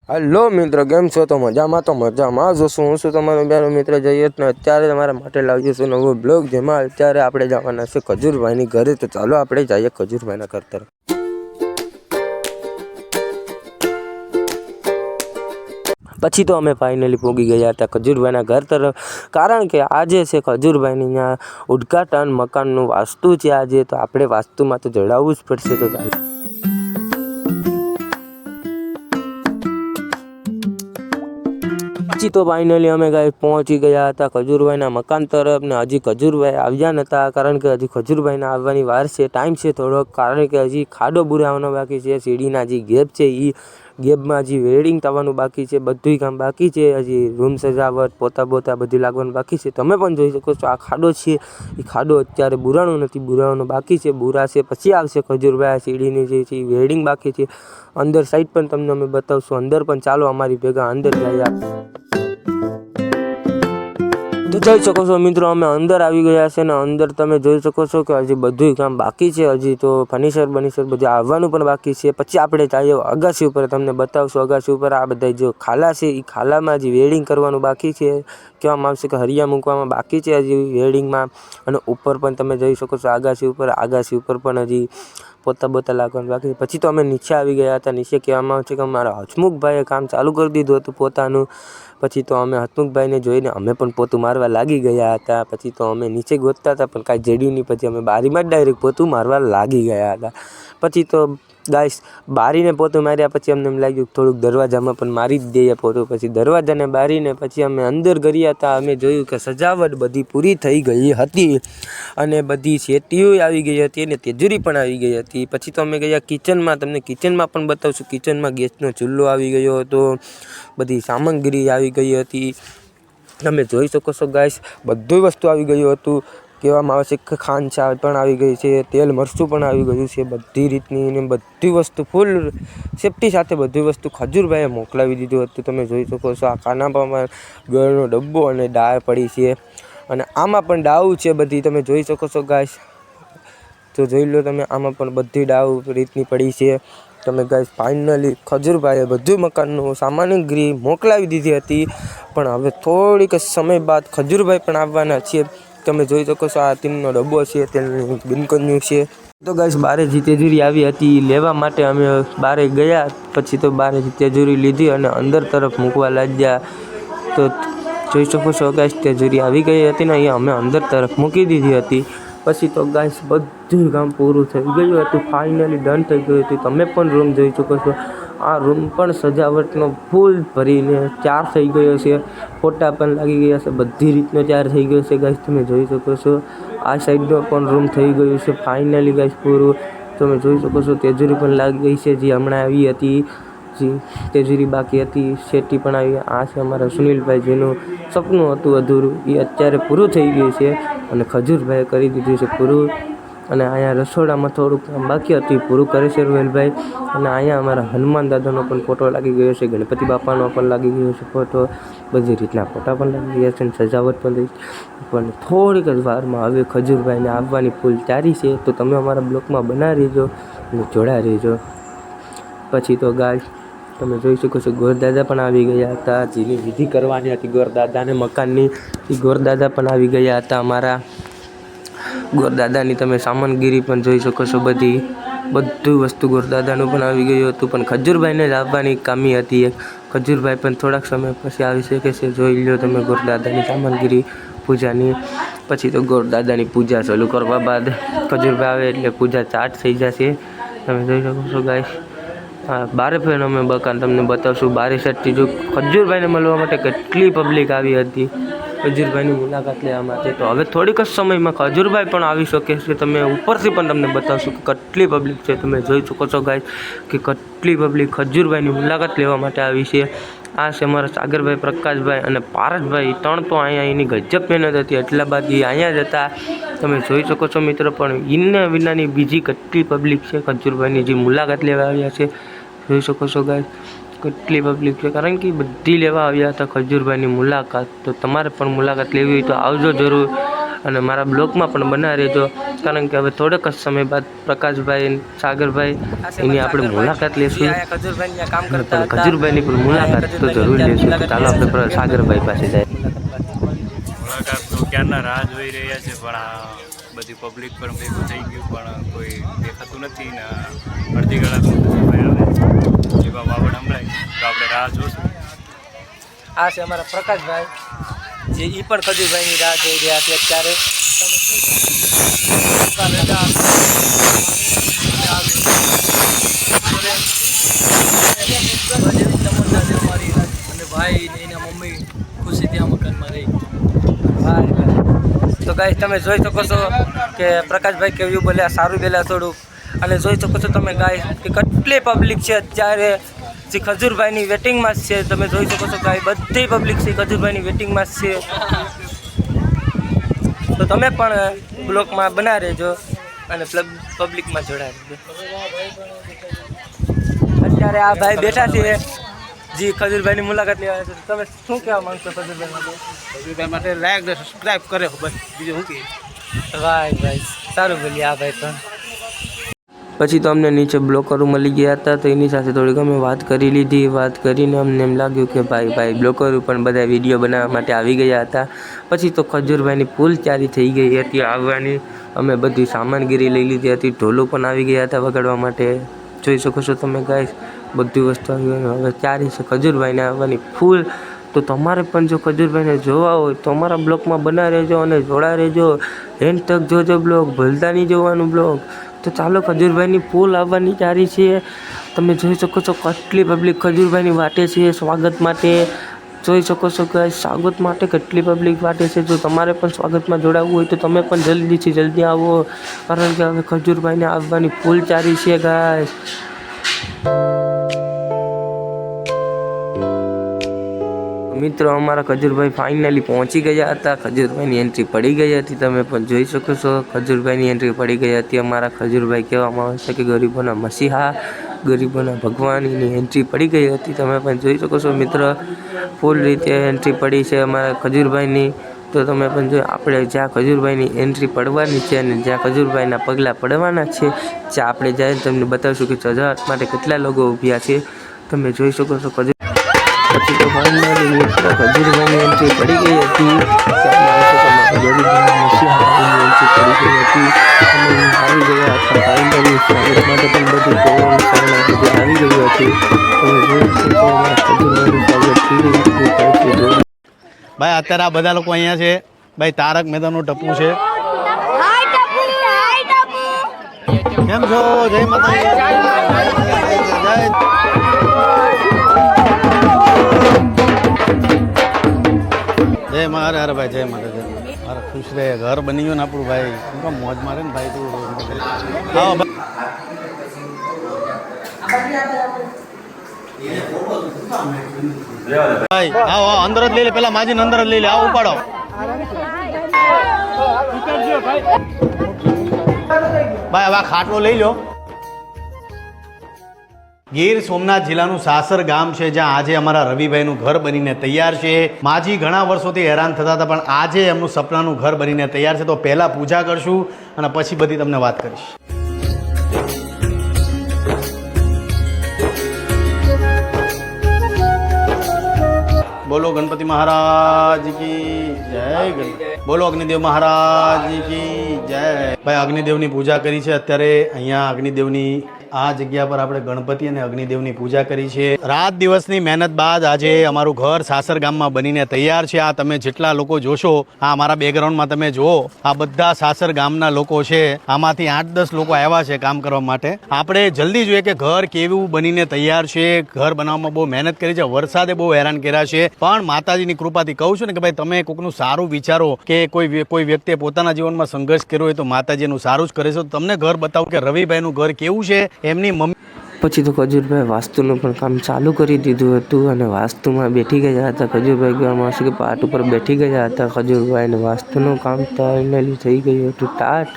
Hello मित्र, केम छो? तो मजामां जोशुं। हूँ छुं तमारो प्यारो मित्र जयेश ने अत्यारे तमारा माटे लाव्यो छुं नवो ब्लॉग, जेमां अत्यारे आपणे जवाना छे खजूरभाईनी घरे। तो चालो आपणे जाईए खजूरभाईना घर तरफ। पछी तो अमे फाइनली पोगी गया था खजूरभाईना घर तरफ, कारण के आजे छे खजूरभाईनी त्यां उद्घाटन मकाननुं वास्तु छे आजे। तो आपणे वास्तुमां तो जोडाववुं ज पड़शे। तो चालो तो फाइनली अमे गाइस पहुंची गया था खजूरभाईना मकान तरफ ने हजी खजूरभाई आव्या नता, कारण के हजी खजूरभाईने आववानी वार छे, टाइम छे थोड़ो, कारण के हजी खाडो बुरावવાનો बाकी छे। सीडीना जी गेप छे ई गेपमां हजी वेल्डिंग थवानुं बाकी छे, बधुंय काम बाकी छे। हजी रूम सजावट पोता बोता बधुं लागवानुं बाकी छे। तमे पण जोई शको छो आ खाडो छे, ई खाडो अत्यारे बुराणो नथी, बुरावવાનો बाकी छे। बुराशे पछी आवशे खजूरभाई। सीडीनी जे छे वेल्डिंग बाकी छे। अंदर साइड पण तमने अमे बतावशुं, अंदर पण चालो अमारी भेगा अंदर जाईए। तो જોઈ શકો છો મિત્રો, અમે અંદર આવી ગયા છે ને અંદર તમે જોઈ શકો છો કે હજી બધું કામ બાકી છે। હજી તો ફર્નિચર બનીચર બધું આવવાનું પણ બાકી છે। પછી આપણે જઈએ અગાસી ઉપર, તમને બતાવશું અગાસી ઉપર આ બધા જો ખાલા છે એ ખાલામાં હજી વેલ્ડિંગ કરવાનું બાકી છે। કહેવામાં આવશે કે હરિયા મૂકવામાં બાકી છે હજી વેલ્ડિંગમાં। અને ઉપર પણ તમે જોઈ શકો છો આગાસી ઉપર પણ હજી પોતા બોતા લાગવાનું બાકી। પછી તો અમે નીચે આવી ગયા હતા। નીચે કહેવામાં આવે છે કે અમારા હસમુખભાઈએ કામ ચાલુ કરી દીધું હતું પોતાનું। પછી તો અમે હસમુખભાઈને જોઈને અમે પણ પોતું મારવા લાગી ગયા હતા। પછી તો અમે નીચે ગોતતા હતા પણ કાંઈ જડ્યું નહીં। પછી અમે બારીમાં જ ડાયરેક્ટ પોતું મારવા લાગી ગયા હતા। પછી તો ગાઈસ બારીને પોતું માર્યા પછી અમને એમ લાગ્યું થોડુંક દરવાજામાં પણ મારી જ દઈએ પોતું। પછી દરવાજાને બારીને પછી અમે અંદર ગયા હતા। અમે જોયું કે સજાવટ બધી પૂરી થઈ ગઈ હતી અને બધી સેટીઓ આવી ગઈ હતી અને તેજુરી પણ આવી ગઈ હતી। પછી તો અમે ગયા કિચનમાં, તમને કિચનમાં પણ બતાવશું। કિચનમાં ગેસનો ચૂલો આવી ગયો હતો, બધી સામગ્રી આવી ગઈ હતી, તમે જોઈ શકો છો ગાઈસ। બધું વસ્તુ આવી ગયું હતું। કહેવામાં આવે છે કે ખાંડ ચા પણ આવી ગઈ છે, તેલ મરચું પણ આવી ગયું છે, બધી રીતની ને બધી વસ્તુ ફૂલ સેફટી સાથે બધી વસ્તુ ખજૂરભાઈએ મોકલાવી દીધું હતું। તમે જોઈ શકો છો આ ખાનામાં ગળનો ડબ્બો અને દાળ પડી છે અને આમાં પણ દાળ છે બધી, તમે જોઈ શકો છો ગાઈસ। તો જોઈ લો તમે, આમાં પણ બધી દાળ રીતની પડી છે। તમે ગાઈસ ફાઇનલી ખજૂરભાઈએ બધું મકાનનું સામગ્રી મોકલાવી દીધી હતી, પણ હવે થોડીક સમય બાદ ખજૂરભાઈ પણ આવવાના છે। તમે જોઈ શકો છો આ તેમનો ડબ્બો છે, તેની બિનકન્યું છે। તો ગાઈસ બારે જે તેજુરી આવી હતી લેવા માટે અમે બારે ગયા। પછી તો બારે તેજુરી લીધી અને અંદર તરફ મૂકવા લાગ્યા। તો જોઈ શકો છો ગાઈસ તેજુરી આવી ગઈ હતી ને અહીંયા અમે અંદર તરફ મૂકી દીધી હતી। પછી તો ગાઈસ બધું કામ પૂરું થઈ ગયું હતું, ફાઇનલી ડન થઈ ગયું હતું। તમે પણ રૂમ જોઈ શકો છો, આ રૂમ પણ સજાવટનો ફૂલ ભરીને તૈયાર થઈ ગયો છે। ફોટા પણ લાગી ગયા છે, બધી રીતનો તૈયાર થઈ ગયો છે ગાઈસ, તમે જોઈ શકો છો। આ સાઈડનો પણ રૂમ થઈ ગયું છે ફાઇનલી ગાઈસ પૂરું, તમે જોઈ શકો છો। તેજુરી પણ લાગી ગઈ છે, જે હમણાં આવી હતી, જે તેજુરી બાકી હતી સેટી પણ આવી। આ છે અમારા સુનિલભાઈ, જેનું સપનું હતું અધૂરું, એ અત્યારે પૂરું થઈ ગયું છે અને ખજૂરભાઈએ કરી દીધું છે પૂરું। અને અહીંયા રસોડામાં થોડુંક કામ બાકી હતું, પૂરું કરે છે રોહિલભાઈ। અને અહીંયા અમારા હનુમાન દાદાનો પણ ફોટો લાગી ગયો છે, ગણપતિ બાપાનો પણ લાગી ગયો છે ફોટો, બધી રીતના ફોટા પણ લાગી ગયા છે અને સજાવટ પણ થઈ। પણ થોડીક જ વારમાં હવે ખજૂરભાઈને આવવાની ફૂલ તૈયારી છે, તો તમે અમારા બ્લોકમાં બના રહેજો અને જોડા રહેજો। પછી તો ગાઈસ તમે જોઈ શકો છો ગોરદાદા પણ આવી ગયા હતા, જેની વિધિ કરવાની હતી ગોરદાદાને મકાનની, એ ગોરદાદા પણ આવી ગયા હતા અમારા। ગોરદાદાની તમે સામગ્રી પણ જોઈ શકો છો, બધું વસ્તુ ગોરદાદાનું પણ આવી ગયું હતું, પણ ખજૂરભાઈને જ આવવાની કામી હતી એક। ખજૂરભાઈ પણ થોડાક સમય પછી આવી શકે છે, જોઈ લો તમે ગોરદાદાની સામગ્રી પૂજાની। પછી તો ગોરદાદાની પૂજા ચાલુ કરવા બાદ ખજૂરભાઈ આવે એટલે પૂજા ચાર્ટ થઈ જશે, તમે જોઈ શકો છો ગાઈસ। હા, બારે ફેર અમે મકાન તમને બતાવશું। બારે સાઈડથી જો ખજૂરભાઈને મળવા માટે કેટલી પબ્લિક આવી હતી ખજૂરભાઈની મુલાકાત લેવા માટે। તો હવે થોડીક જ સમયમાં ખજૂરભાઈ પણ આવી શકે છે, તમે ઉપરથી પણ તમને બતાવશું કે કેટલી પબ્લિક છે, તમે જોઈ શકો છો ગાઈસ કે કેટલી પબ્લિક ખજૂરભાઈની મુલાકાત લેવા માટે આવી છે। આ છે અમારા સાગરભાઈ, પ્રકાશભાઈ અને પારસભાઈ, ત્રણ તો અહીંયા એની ગજબ મહેનત હતી, એટલા બાદ એ અહીંયા જ હતા, તમે જોઈ શકો છો મિત્રો। પણ એના વિનાની બીજી કેટલી પબ્લિક છે ખજૂરભાઈની જે મુલાકાત લેવા આવ્યા છે, જોઈ શકો છો ગાઈસ કેટલી પબ્લિક છે, કારણ કે બધી લેવા આવ્યા હતા ખજૂરભાઈની મુલાકાત। તો તમારે પણ મુલાકાત લેવી હોય તો આવજો જરૂર અને મારા બ્લોગમાં પણ બના રહેજો। કારણ કે હવે થોડોક જ સમય બાદ પ્રકાશભાઈ સાગરભાઈ એની આપણે મુલાકાત લેશું. ખજૂરભાઈની પણ મુલાકાત તો જરૂર લેશું. ચાલો આપણે સાગરભાઈ પાસે જાય. મુલાકાત તો ક્યારના રાહ જોઈ રહ્યા છે, પણ આ બધી પબ્લિક પણ ભેગું થઈ ગયું, પણ કોઈ દેખાતું નથી ને અડધી કલાકમાં ખજૂરભાઈ આવે જેવા વાવડ સંભળાય તો આપણે રાહ જોશું. આ છે અમારા પ્રકાશભાઈ, જે એ પણ ખજૂરભાઈની રાહ જોઈ રહ્યા છે અત્યારે. અને ભાઈ ને એના મમ્મી ખુશીથી આ મકાનમાં રહી. તો ગાઈસ તમે જોઈ શકો છો કે પ્રકાશભાઈ કેવું બોલ્યા, સારું બોલ્યા થોડુંક. અને જોઈ શકો છો તમે ગાઈસ કે કેટલી પબ્લિક છે અત્યારે જે ખજૂરભાઈની વેટિંગમાં જ છે. તમે જોઈ શકો છો ગાઈસ બધી પબ્લિક છે ખજૂરભાઈની વેટિંગમાં જ છે. તો તમે પણ બ્લોકમાં બના રહેજો અને પબ્લિકમાં જોડાઈ રહેજો. અત્યારે આ ભાઈ બેઠા છે જે ખજૂરભાઈની મુલાકાત લેવા છે. તમે શું કહેવા માંગશો ખજૂરભાઈ માટે? ખજૂરભાઈ માટે લાઈક ને સબસ્ક્રાઈબ કરે બસ, બીજું શું કહે? ભાઈ સારું બોલીએ આ ભાઈ પણ. પછી તો અમને નીચે બ્લોકરો મળી ગયા હતા, તો એની સાથે થોડીક અમે વાત કરી લીધી. વાત કરીને અમને એમ લાગ્યું કે ભાઈ બ્લોકરો પણ બધા વિડીયો બનાવવા માટે આવી ગયા હતા. પછી તો ખજૂરભાઈની ફૂલ તૈયારી થઈ ગઈ હતી આવવાની. અમે બધી સામાનગીરી લઈ લીધી હતી, ઢોલો પણ આવી ગયા હતા વગાડવા માટે. જોઈ શકો છો તમે ગાઈસ બધી વસ્તુ આવી ગઈ. હવે તૈયારી છે ખજૂરભાઈને આવવાની ફૂલ. તો તમારે પણ જો ખજૂરભાઈને જોવા હોય તો અમારા બ્લોગમાં બના રહેજો અને જોડા રહેજો. એન્ડ તક જોજો બ્લોગ, ભૂલતા નહીં જોવાનું બ્લોગ. તો ચાલો ખજૂરભાઈની ફૂલ આવવાની તૈયારી છે. તમે જોઈ શકો છો કેટલી પબ્લિક ખજૂરભાઈની વાટે છે સ્વાગત માટે. જોઈ શકો છો કે સ્વાગત માટે કેટલી પબ્લિક વાટે છે. જો તમારે પણ સ્વાગતમાં જોડાવવું હોય તો તમે પણ જલ્દીથી જલ્દી આવો, કારણ કે હવે ખજૂરભાઈને આવવાની ફૂલ તૈયારી છે ગાઈસ. મિત્રો અમારા ખજૂરભાઈ ફાઇનલી પહોંચી ગયા હતા. ખજૂરભાઈની એન્ટ્રી પડી ગઈ હતી. તમે પણ જોઈ શકો છો ખજૂરભાઈની એન્ટ્રી પડી ગઈ હતી. અમારા ખજૂરભાઈ કહેવામાં આવે છે કે ગરીબોના મસીહા, ગરીબોના ભગવાનની એન્ટ્રી પડી ગઈ હતી. તમે પણ જોઈ શકો છો મિત્ર, ફૂલ રીતે એન્ટ્રી પડી છે અમારા ખજૂરભાઈની. તો તમે પણ જો આપણે જ્યાં ખજૂરભાઈની એન્ટ્રી પડવાની છે અને જ્યાં ખજૂરભાઈના પગલાં પડવાના છે જ્યાં આપણે જાય તમને બતાવશું કે સજાવટ માટે કેટલા લોકો ઊભ્યા છે. તમે જોઈ શકો છો ખજૂર. પછી તો ફાઇનલી મિત્ર ખજૂરભાઈની એન્ટ્રી પડી ગઈ હતી. ગરીબોના મસીહાની એન્ટ્રી પડી ગઈ હતી અને આવી ગયા હતા. ફાઇનલી સ્વાગત માટે પણ બધું આવી ગયું હતું. તમે જોઈ શકો છો ખજૂરભાઈનું સ્વાગત કેવી રીતે થાય છે. ભાઈ અત્યારે આ બધા લોકો અહીંયા છે. ભાઈ તારક મહેતાનું ટપ્પુ છે. કેમ છો? જય માતાજી. જય મારે અરે ભાઈ જય માતા. અરે ખુશ રહે, ઘર બની ગયું ને આપણું ભાઈ. કેમ મોજ મારે ને ભાઈ તું. હા ભાઈ આવો અંદર જ લઈ લે, પેલા માજીને અંદર જ લઈ લે. આવો ઉપાડો ભાઈ. હવે ખાટલો લઈ લો. ગીર સોમનાથ જિલ્લાનું સાસર ગામ છે, જ્યાં આજે અમારા રવિભાઈનું ઘર બનીને તૈયાર છે. માજી ઘણા વર્ષોથી હેરાન થતા હતા, પણ આજે એમનું સપનાનું ઘર બનીને તૈયાર છે. તો પહેલા પૂજા કરશું અને પછી બધી તમને વાત કરીશ. બોલો ગણપતિ મહારાજ કી જય. બોલો અગ્નિદેવ મહારાજ કી જય. ભાઈ અગ્નિદેવની પૂજા કરી છે અત્યારે. અહીંયા અગ્નિદેવની આ જગ્યા પર આપણે ગણપતિ અને અગ્નિદેવની પૂજા કરી છે. રાત દિવસની મહેનત બાદ આજે અમારું ઘર સાસર ગામમાં બનીને તૈયાર છે. આ તમે જેટલા લોકો જોશો, આ અમારા બેકગ્રાઉન્ડમાં તમે જુઓ, આ બધા સાસર ગામના લોકો છે. આમાંથી 8-10 લોકો આવ્યા છે કામ કરવા માટે. આપણે જલ્દી જોઈએ કે ઘર કેવું બનીને તૈયાર છે. ઘર બનાવવામાં બહુ મહેનત કરી છે. વરસાદે બહુ હેરાન કર્યા છે, પણ માતાજીની કૃપાથી કહું છું ને કે ભાઈ તમે કોઈકનું સારું વિચારો કે કોઈ વ્યક્તિએ પોતાના જીવનમાં સંઘર્ષ કર્યો હોય તો માતાજીનું સારું જ કરે છે. તો તમને ઘર બતાવું કે રવિભાઈનું ઘર કેવું છે. એમની મમ્મી પછી તો ખજૂરભાઈ વાસ્તુનું પણ કામ ચાલુ કરી દીધું હતું અને વાસ્તુમાં બેઠી ગયા હતા. ખજૂરભાઈ કહેવામાં આવશે કે પાટ ઉપર બેઠી ગયા હતા ખજૂરભાઈને. વાસ્તુનું કામ ફાઇનલી થઈ ગયું હતું સ્ટાર્ટ.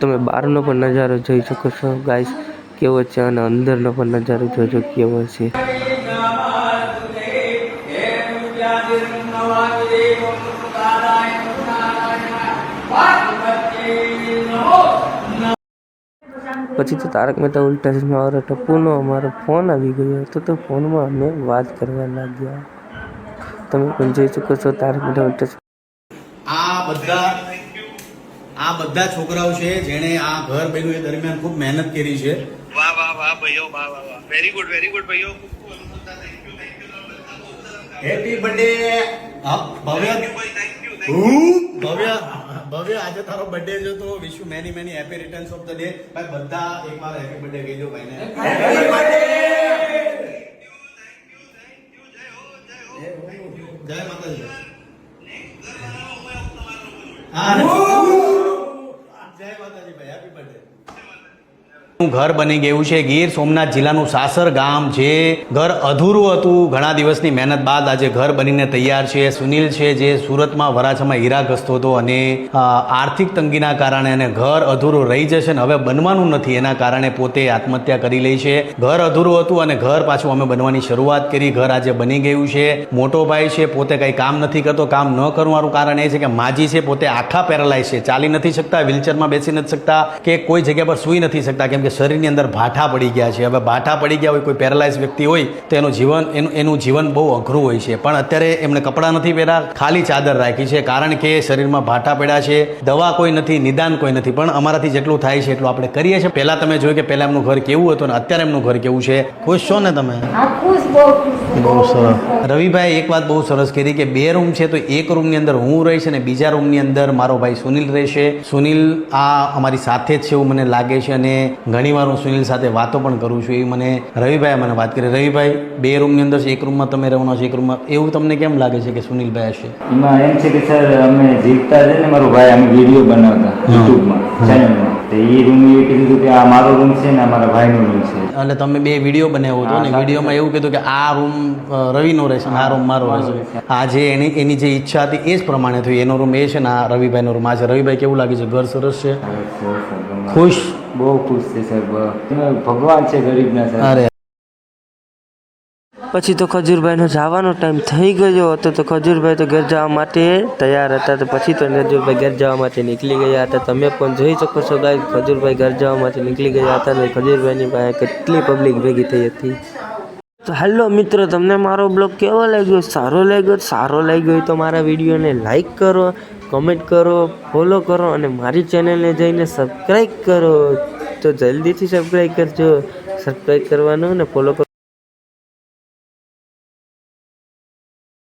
તમે બહારનો પણ નજારો જોઈ શકો છો ગાઈસ કેવો છે, અને અંદરનો પણ નજારો જોજો કેવો છે. પછી તો તારક મહેતા ઉલ્ટા ચશ્મા વાળો ટપ્પુનો અમારો ફોન આવી ગયો હતો તો ફોનમાં અમે વાત કરવા લાગ્યા. તમે પણ જોઈ શકો છો તારક મહેતા ઉલ્ટા ચશ્મા. આ બધા છોકરાઓ છે જેણે આ ઘર બન્યું એ દરમિયાન ખૂબ મહેનત કરી છે. વાહ વાહ વાહ ભાઈઓ વાહ વાહ વાહ વેરી ગુડ ભાઈઓ. હેપી બર્થડે ભવ્ય. ભવ્ય આજે તારો બર્થડે છે તો wish you many many happy returns of the day. ભાઈ બધા એકવાર હેપી બર્થડે કહેજો ભાઈને. Happy birthday. જય માતાજી. હા જય માતાજી ભાઈ હેપી બર્થડે. ઘર બની ગયું છે. ગીર સોમનાથ જિલ્લાનું સાસર ગામ જે ઘર અધૂરું હતું ઘણા દિવસની મહેનત બાદ આજે ઘર બનીને તૈયાર છે. સુનિલ છે જે સુરતમાં વરાછામાં હીરા ઘસતો હતો અને આર્થિક તંગીના કારણે એને ઘર અધૂરું રહી જશે ને હવે બનવાનું નથી એના કારણે પોતે આત્મહત્યા કરી લે છે. ઘર અધૂરું હતું અને ઘર પાછું અમે બનવાની શરૂઆત કરી. ઘર આજે બની ગયું છે. મોટો ભાઈ છે પોતે કંઈ કામ નથી કરતો. કામ ન કરવાનું કારણ એ છે કે માજી છે પોતે આખા પેરાલાઇઝ છે, ચાલી નથી શકતા, વ્હીલચેરમાં બેસી નથી શકતા કે કોઈ જગ્યા પર સૂઈ નથી શકતા કેમ કે શરીરની અંદર ભાઠા પડી ગયા છે. હવે ભાઠા પડી ગયા હોય કોઈ પેરાલાઇઝ વ્યક્તિ હોય તો એનું જીવન બહુ અઘરું હોય છે. પણ અત્યારે એમને કપડાં નથી પહેર્યા, ખાલી ચાદર રાખી છે કારણ કે શરીરમાં ભાઠા પડ્યા છે. દવા કોઈ નથી, નિદાન કોઈ નથી, પણ અમારાથી જેટલું થાય છે એટલું આપણે કરીએ છીએ. પહેલાં તમે જોયું કે પહેલાં એમનું ઘર કેવું હતું અને અત્યારે એમનું ઘર કેવું છે. ખુશ છો ને તમે? બહુ સરસ. રવિભાઈ એક વાત બહુ સરસ કરી કે 2 રૂમ છે તો એક રૂમની અંદર હું રહીશ અને બીજા રૂમની અંદર મારો ભાઈ સુનિલ રહેશે. સુનિલ આ અમારી સાથે જ છે એવું મને લાગે છે અને ઘણીવાર હું સુનિલ સાથે વાતો પણ કરું છું એવી મને રવિભાઈ મને વાત કરી. રવિભાઈ 2 રૂમની અંદર છે, એક રૂમમાં તમે રહેવાના છો, એક રૂમમાં, એવું તમને કેમ લાગે છે કે સુનિલભાઈ હશે? એમાં એમ છે કે સર અમે જીતતા છે ને મારો ભાઈ અમે વિડીયો બનાવતા યુટ્યુબમાં ચેનલમાં તો એ રૂમ એ કીધું કે આ મારો રૂમ છે ને આ મારા ભાઈનો રૂમ છે. એટલે તમે 2 વિડીયો બનાવ્યો હતો ને વિડીયોમાં એવું કીધું કે આ રૂમ રવિનો રહેશે અને આ રૂમ મારો રહેશે. આ જે એની જે ઈચ્છા હતી એ જ પ્રમાણે થયું. એનો રૂમ એ છે ને આ રવિભાઈનો રૂમ આ છે. રવિભાઈ કેવું લાગે છે? ઘર સરસ છે? ખુશ? બહુ ખુશ છે સર. ભગવાન છે ગરીબના સર. અરે પછી તો ખજૂરભાઈનો જવાનો ટાઈમ થઈ ગયો હતો તો ખજૂરભાઈ તો ઘર જવા માટે તૈયાર હતા. તો પછી તો ખજૂરભાઈ ઘર જવા માટે નીકળી ગયા હતા. તમે પણ જોઈ શકો છો ગાઈસ, ખજૂરભાઈ ઘર જવા માટે નીકળી ગયા હતા અને ખજૂરભાઈની પાસે કેટલી પબ્લિક ભેગી થઈ હતી. તો હેલો મિત્રો, તમને મારો બ્લોગ કેવો લાગ્યો? સારો લાગ્યો હોય તો મારા વિડીયોને લાઈક કરો, કમેન્ટ કરો, ફોલો કરો અને મારી ચેનલને જઈને સબસ્ક્રાઈબ કરો. તો જલ્દીથી સબસ્ક્રાઈબ કરજો. સબસ્ક્રાઈબ કરવાનું ને ફોલો કરો.